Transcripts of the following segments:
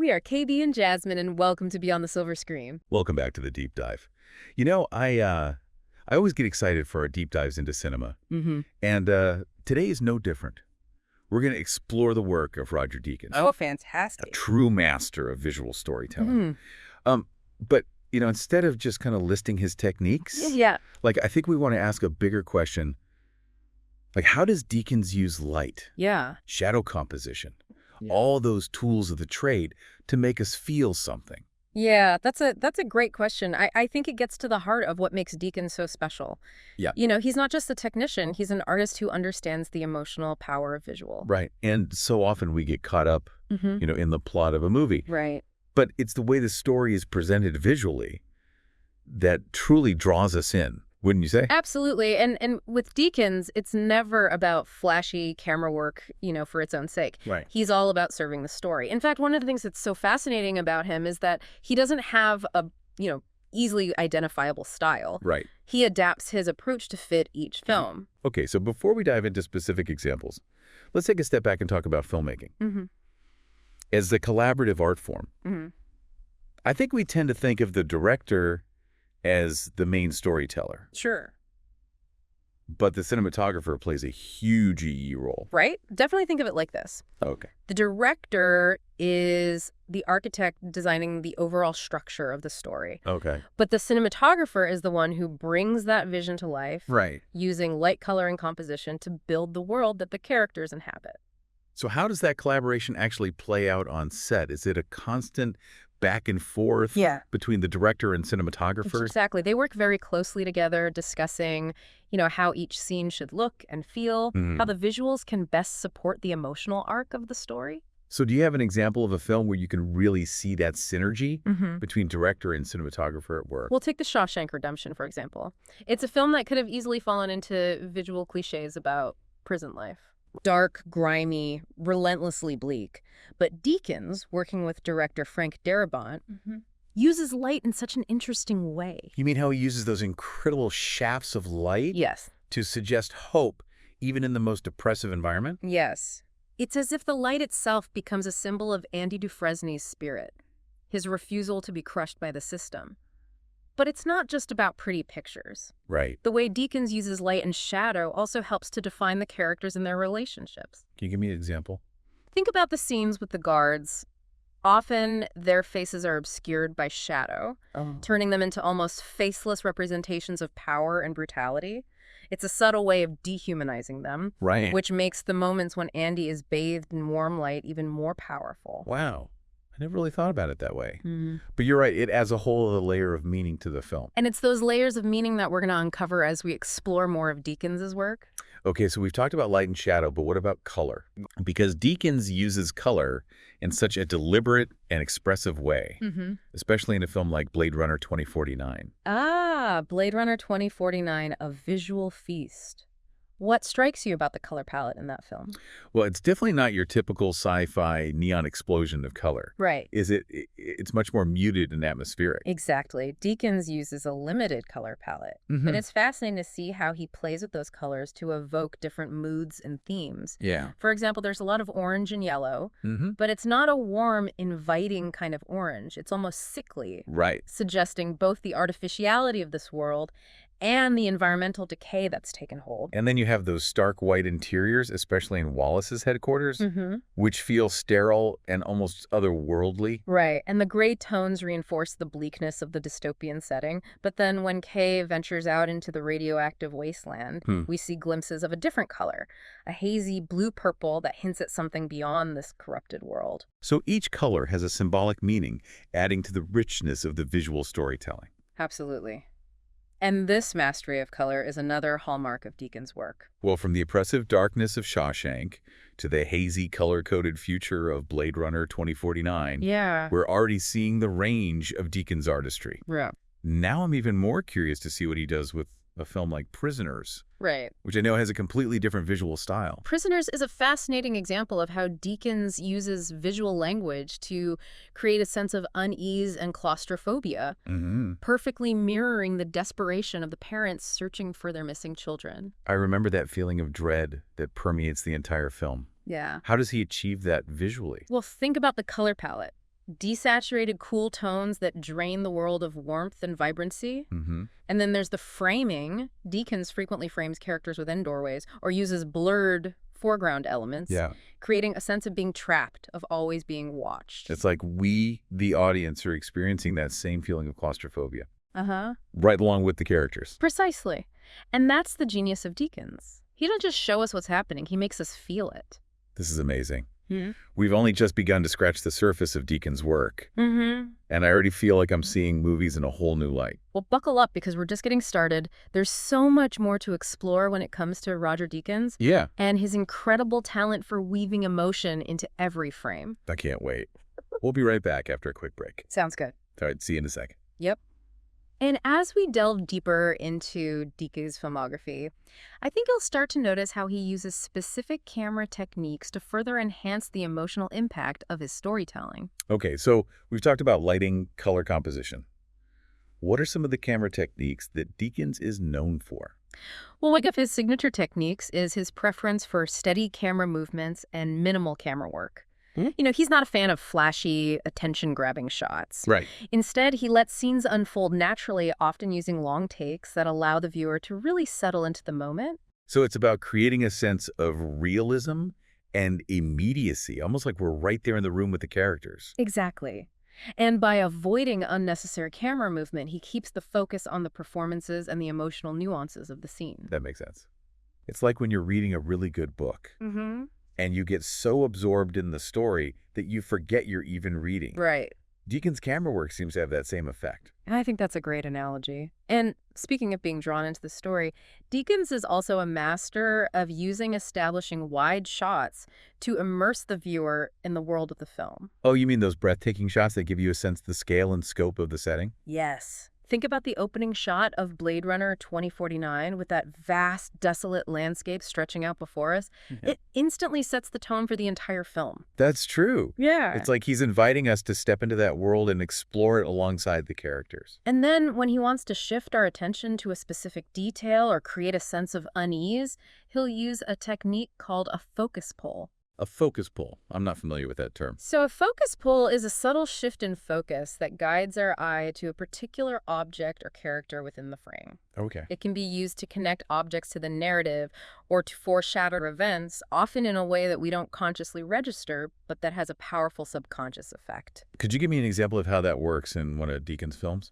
We are KB and Jasmine, and welcome to Beyond the Silver Screen. Welcome back to the deep dive. You know, I always get excited for our deep dives into cinema, and today is no different. We're going to explore the work of Roger Deakins, Oh, a fantastic. true master of visual storytelling. But you know, instead of just kind of listing his techniques, Yeah. like I think we want to ask a bigger question. Like, how does Deakins use light, Yeah. shadow composition, all those tools of the trade to make us feel something? Yeah, that's a great question. I think it gets to the heart of what makes Deakins so special. Yeah. You know, he's not just a technician, he's an artist who understands the emotional power of visual. Right. And so often we get caught up, Mm-hmm. you know, in the plot of a movie. Right. But it's the way the story is presented visually that truly draws us in, wouldn't you say? Absolutely. And with Deakins, it's never about flashy camera work, you know, for its own sake. Right. He's all about serving the story. In fact, one of the things that's so fascinating about him is that he doesn't have a, you know, easily identifiable style. Right. He adapts his approach to fit each film. Okay, so before we dive into specific examples, let's take a step back and talk about filmmaking. Mm-hmm. As the collaborative art form, Mm-hmm. I think we tend to think of the director as the main storyteller, Sure. but the cinematographer plays a huge role. Right? Definitely think of it like this. Okay. The director is the architect designing the overall structure of the story. Okay. But the cinematographer is the one who brings that vision to life, Right. using light, color, and composition to build the world that the characters inhabit. So how does that collaboration actually play out on set? Is it a constant back and forth between the director and cinematographers? Exactly. They work very closely together, discussing, you know, how each scene should look and feel, how the visuals can best support the emotional arc of the story. So do you have an example of a film where you can really see that synergy Mm-hmm. between director and cinematographer at work? We'll take The Shawshank Redemption, for example. It's a film that could have easily fallen into visual cliches about prison life. Dark, grimy, relentlessly bleak. But Deakins, working with director Frank Darabont, uses light in such an interesting way. You mean how he uses those incredible shafts of light Yes. to suggest hope even in the most oppressive environment? Yes. It's as if the light itself becomes a symbol of Andy Dufresne's spirit, his refusal to be crushed by the system. But it's not just about pretty pictures. Right. The way Deakins uses light and shadow also helps to define the characters and their relationships. Can you give me an example? Think about the scenes with the guards. Often, their faces are obscured by shadow, turning them into almost faceless representations of power and brutality. It's a subtle way of dehumanizing them, Right. which makes the moments when Andy is bathed in warm light even more powerful. Wow. I never really thought about it that way. Mm-hmm. But you're right. It adds a whole other layer of meaning to the film. And it's those layers of meaning that we're going to uncover as we explore more of Deakins' work. Okay, so we've talked about light and shadow, but what about color? Because Deakins uses color in such a deliberate and expressive way, especially in a film like Blade Runner 2049. Blade Runner 2049, a visual feast. What strikes you about the color palette in that film? Well, it's definitely not your typical sci-fi neon explosion of color. Right. It's much more muted and atmospheric. Exactly. Deakins uses a limited color palette. And it's fascinating to see how he plays with those colors to evoke different moods and themes. Yeah. For example, there's a lot of orange and yellow, but it's not a warm, inviting kind of orange. It's almost sickly, Right. suggesting both the artificiality of this world and the environmental decay that's taken hold. And then you have those stark white interiors, especially in Wallace's headquarters, which feel sterile and almost otherworldly. Right, and the gray tones reinforce the bleakness of the dystopian setting. But then when Kay ventures out into the radioactive wasteland, we see glimpses of a different color, a hazy blue-purple that hints at something beyond this corrupted world. So each color has a symbolic meaning, adding to the richness of the visual storytelling. Absolutely. And this mastery of color is another hallmark of Deakins' work. Well, from the oppressive darkness of Shawshank to the hazy color-coded future of Blade Runner 2049, we're already seeing the range of Deakins' artistry. Yeah. Now I'm even more curious to see what he does with a film like Prisoners, Right. which I know has a completely different visual style. Prisoners is a fascinating example of how Deakins uses visual language to create a sense of unease and claustrophobia, perfectly mirroring the desperation of the parents searching for their missing children. I remember that feeling of dread that permeates the entire film. Yeah. How does he achieve that visually? Well, think about the color palette. Desaturated, cool tones that drain the world of warmth and vibrancy. Mm-hmm. And then there's the framing. Deakins frequently frames characters within doorways or uses blurred foreground elements, Yeah. creating a sense of being trapped, of always being watched. It's like we, the audience, are experiencing that same feeling of claustrophobia. Uh-huh. Right along with the characters. Precisely. And that's the genius of Deakins. He doesn't just show us what's happening, he makes us feel it. This is amazing. Hmm? We've only just begun to scratch the surface of Deakins' work. Mm-hmm. And I already feel like I'm seeing movies in a whole new light. Well, buckle up because we're just getting started. There's so much more to explore when it comes to Roger Deakins Yeah. and his incredible talent for weaving emotion into every frame. I can't wait. We'll be right back after a quick break. Sounds good. All right, see you in a second. Yep. And as we delve deeper into Deakins' filmography, I think you'll start to notice how he uses specific camera techniques to further enhance the emotional impact of his storytelling. Okay, so we've talked about lighting, color composition. What are some of the camera techniques that Deakins is known for? Well, one of his signature techniques is his preference for steady camera movements and minimal camera work. He's not a fan of flashy, attention-grabbing shots. Right. Instead, he lets scenes unfold naturally, often using long takes that allow the viewer to really settle into the moment. So it's about creating a sense of realism and immediacy, almost like we're right there in the room with the characters. Exactly. And by avoiding unnecessary camera movement, he keeps the focus on the performances and the emotional nuances of the scene. That makes sense. It's like when you're reading a really good book. Mm-hmm. And you get so absorbed in the story that you forget you're even reading. Right. Deakins' camera work seems to have that same effect. And I think that's a great analogy. And speaking of being drawn into the story, Deakins is also a master of establishing wide shots to immerse the viewer in the world of the film. Oh, you mean those breathtaking shots that give you a sense of the scale and scope of the setting? Yes. Think about the opening shot of Blade Runner 2049 with that vast, desolate landscape stretching out before us. Yeah. It instantly sets the tone for the entire film. That's true. Yeah. It's like he's inviting us to step into that world and explore it alongside the characters. And then when he wants to shift our attention to a specific detail or create a sense of unease, he'll use a technique called a focus pull. A focus pull. I'm not familiar with that term. So a focus pull is a subtle shift in focus that guides our eye to a particular object or character within the frame. Okay. It can be used to connect objects to the narrative or to foreshadow events, often in a way that we don't consciously register, but that has a powerful subconscious effect. Could you give me an example of how that works in one of Deakins' films?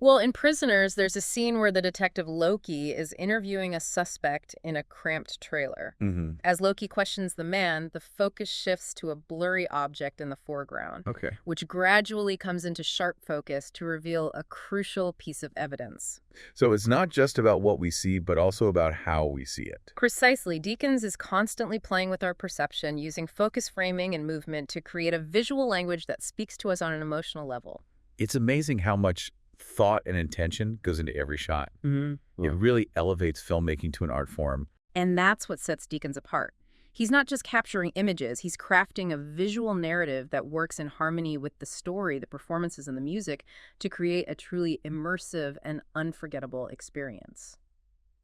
Well, in Prisoners, there's a scene where the detective Loki is interviewing a suspect in a cramped trailer. Mm-hmm. As Loki questions the man, the focus shifts to a blurry object in the foreground, Okay. which gradually comes into sharp focus to reveal a crucial piece of evidence. So it's not just about what we see, but also about how we see it. Precisely. Deakins is constantly playing with our perception, using focus framing and movement to create a visual language that speaks to us on an emotional level. It's amazing how much thought and intention goes into every shot. Mm-hmm. It really elevates filmmaking to an art form. And that's what sets Deakins apart. He's not just capturing images, he's crafting a visual narrative that works in harmony with the story, the performances, and the music to create a truly immersive and unforgettable experience.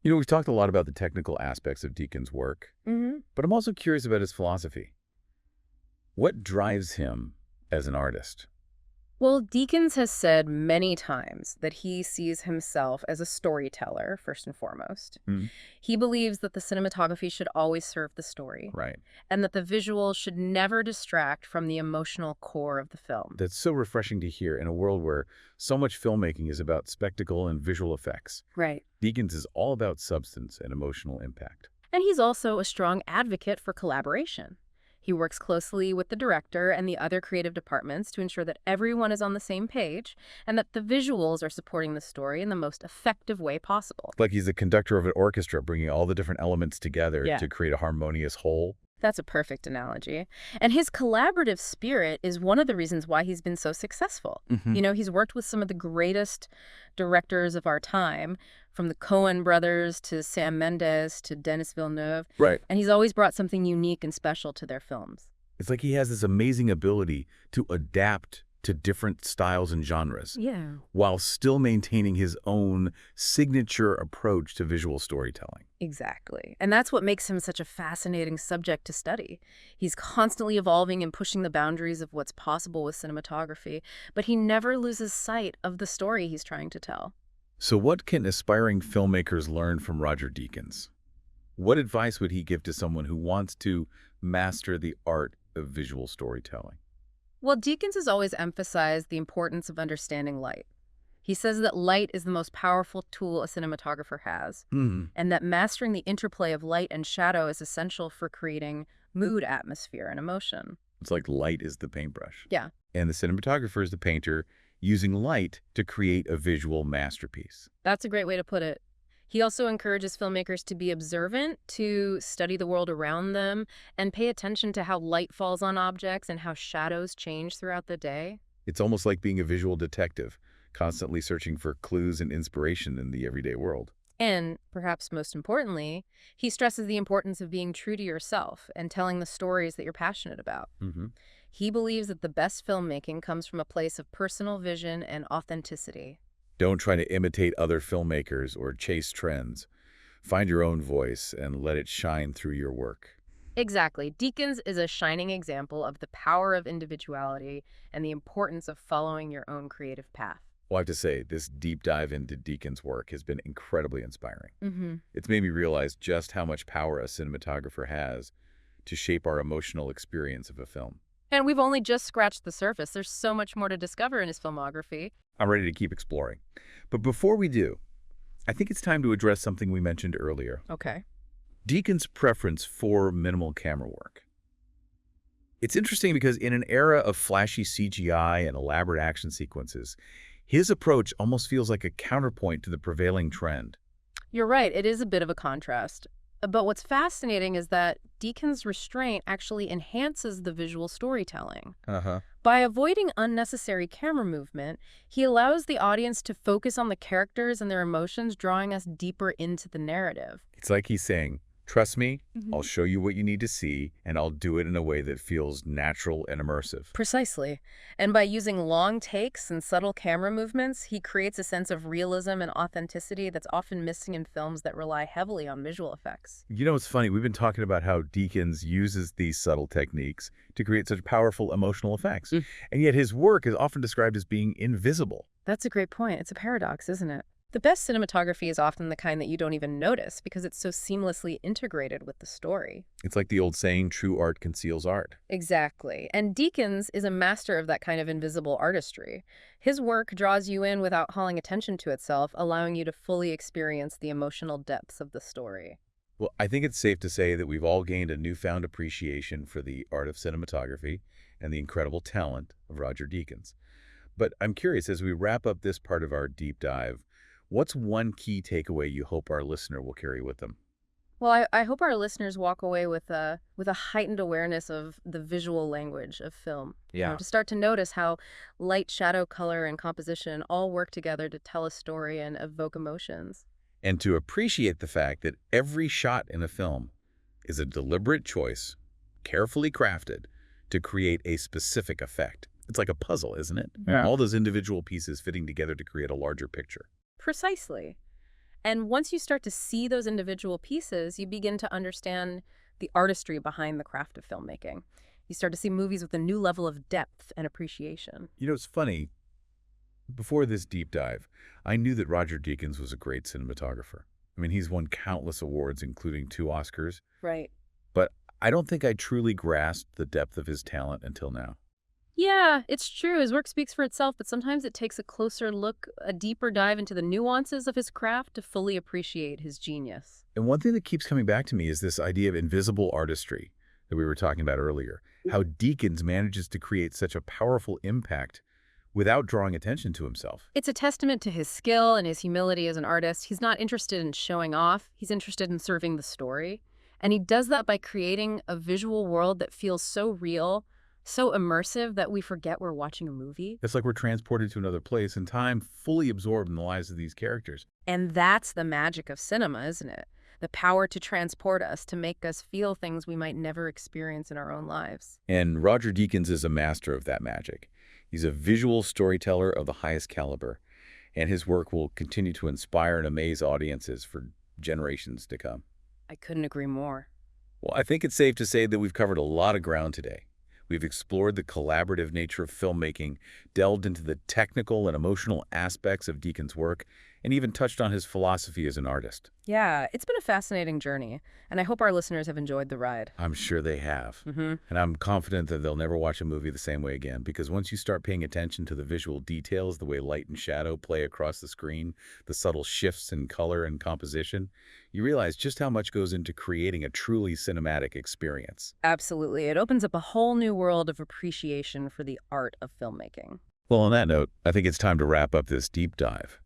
You know, we've talked a lot about the technical aspects of Deakins' work, but I'm also curious about his philosophy. What drives him as an artist? Well, Deakins has said many times that he sees himself as a storyteller, first and foremost. He believes that the cinematography should always serve the story. Right. And that the visual should never distract from the emotional core of the film. That's so refreshing to hear in a world where so much filmmaking is about spectacle and visual effects. Right. Deakins is all about substance and emotional impact. And he's also a strong advocate for collaboration. He works closely with the director and the other creative departments to ensure that everyone is on the same page and that the visuals are supporting the story in the most effective way possible. Like he's the conductor of an orchestra, bringing all the different elements together Yeah. to create a harmonious whole. That's a perfect analogy. And his collaborative spirit is one of the reasons why he's been so successful. He's worked with some of the greatest directors of our time, from the Coen brothers to Sam Mendes to Denis Villeneuve. Right. And he's always brought something unique and special to their films. It's like he has this amazing ability to adapt to different styles and genres, Yeah. while still maintaining his own signature approach to visual storytelling. Exactly. And that's what makes him such a fascinating subject to study. He's constantly evolving and pushing the boundaries of what's possible with cinematography, but he never loses sight of the story he's trying to tell. So what can aspiring filmmakers learn from Roger Deakins? What advice would he give to someone who wants to master the art of visual storytelling? Well, Deakins has always emphasized the importance of understanding light. He says that light is the most powerful tool a cinematographer has, Hmm. and that mastering the interplay of light and shadow is essential for creating mood, atmosphere, and emotion. It's like light is the paintbrush, Yeah. and the cinematographer is the painter using light to create a visual masterpiece. That's a great way to put it. He also encourages filmmakers to be observant, to study the world around them, and pay attention to how light falls on objects and how shadows change throughout the day. It's almost like being a visual detective, constantly searching for clues and inspiration in the everyday world. And, perhaps most importantly, he stresses the importance of being true to yourself and telling the stories that you're passionate about. Hmm. He believes that the best filmmaking comes from a place of personal vision and authenticity. Don't try to imitate other filmmakers or chase trends. Find your own voice and let it shine through your work. Exactly. Deakins is a shining example of the power of individuality and the importance of following your own creative path. Well, I have to say, this deep dive into Deakin's work has been incredibly inspiring. Mm-hmm. It's made me realize just how much power a cinematographer has to shape our emotional experience of a film. And we've only just scratched the surface. There's so much more to discover in his filmography. I'm ready to keep exploring. But before we do, I think it's time to address something we mentioned earlier. Okay. Deakin's preference for minimal camera work. It's interesting because in an era of flashy CGI and elaborate action sequences, his approach almost feels like a counterpoint to the prevailing trend. You're right. It is a bit of a contrast. But what's fascinating is that Deakins' restraint actually enhances the visual storytelling. Uh-huh. By avoiding unnecessary camera movement, he allows the audience to focus on the characters and their emotions, drawing us deeper into the narrative. It's like he's saying, trust me, Mhm. I'll show you what you need to see, and I'll do it in a way that feels natural and immersive. Precisely. And by using long takes and subtle camera movements, he creates a sense of realism and authenticity that's often missing in films that rely heavily on visual effects. You know, it's funny, we've been talking about how Deakins uses these subtle techniques to create such powerful emotional effects, Mm. and yet his work is often described as being invisible. That's a great point. It's a paradox, isn't it? The best cinematography is often the kind that you don't even notice because it's so seamlessly integrated with the story. It's like the old saying, true art conceals art. Exactly. And Deakins is a master of that kind of invisible artistry. His work draws you in without calling attention to itself, allowing you to fully experience the emotional depths of the story. Well, I think it's safe to say that we've all gained a newfound appreciation for the art of cinematography and the incredible talent of Roger Deakins. But I'm curious, as we wrap up this part of our deep dive, what's one key takeaway you hope our listener will carry with them? Well, I hope our listeners walk away with a heightened awareness of the visual language of film. Yeah. To start to notice how light, shadow, color, and composition all work together to tell a story and evoke emotions. And to appreciate the fact that every shot in a film is a deliberate choice, carefully crafted, to create a specific effect. It's like a puzzle, isn't it? Yeah. All those individual pieces fitting together to create a larger picture. Precisely. And once you start to see those individual pieces, you begin to understand the artistry behind the craft of filmmaking. You start to see movies with a new level of depth and appreciation. You know, it's funny. Before this deep dive, I knew that Roger Deakins was a great cinematographer. I mean, he's won countless awards, including 2 Oscars, Right. but I don't think I truly grasped the depth of his talent until now. Yeah, it's true. His work speaks for itself, but sometimes it takes a closer look, a deeper dive into the nuances of his craft to fully appreciate his genius. And one thing that keeps coming back to me is this idea of invisible artistry that we were talking about earlier, how Deakins manages to create such a powerful impact without drawing attention to himself. It's a testament to his skill and his humility as an artist. He's not interested in showing off. He's interested in serving the story. And he does that by creating a visual world that feels so real, so immersive that we forget we're watching a movie. It's like we're transported to another place in time, fully absorbed in the lives of these characters. And that's the magic of cinema, isn't it? The power to transport us, to make us feel things we might never experience in our own lives. And Roger Deakins is a master of that magic. He's a visual storyteller of the highest caliber, and his work will continue to inspire and amaze audiences for generations to come. I couldn't agree more. Well, I think it's safe to say that we've covered a lot of ground today. We've explored the collaborative nature of filmmaking, delved into the technical and emotional aspects of Deakins' work, and even touched on his philosophy as an artist. Yeah, it's been a fascinating journey, and I hope our listeners have enjoyed the ride. I'm sure they have. Mm-hmm. And I'm confident that they'll never watch a movie the same way again, because once you start paying attention to the visual details, the way light and shadow play across the screen, the subtle shifts in color and composition, you realize just how much goes into creating a truly cinematic experience. Absolutely. It opens up a whole new world of appreciation for the art of filmmaking. Well, on that note, I think it's time to wrap up this deep dive.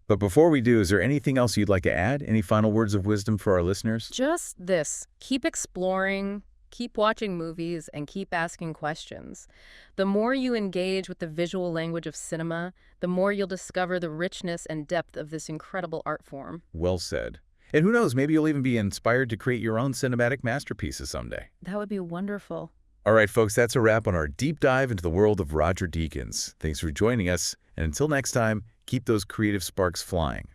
But before we do, is there anything else you'd like to add? Any final words of wisdom for our listeners? Just this. Keep exploring, keep watching movies, and keep asking questions. The more you engage with the visual language of cinema, the more you'll discover the richness and depth of this incredible art form. Well said. And who knows, maybe you'll even be inspired to create your own cinematic masterpieces someday. That would be wonderful. All right, folks, that's a wrap on our deep dive into the world of Roger Deakins. Thanks for joining us, and until next time, keep those creative sparks flying.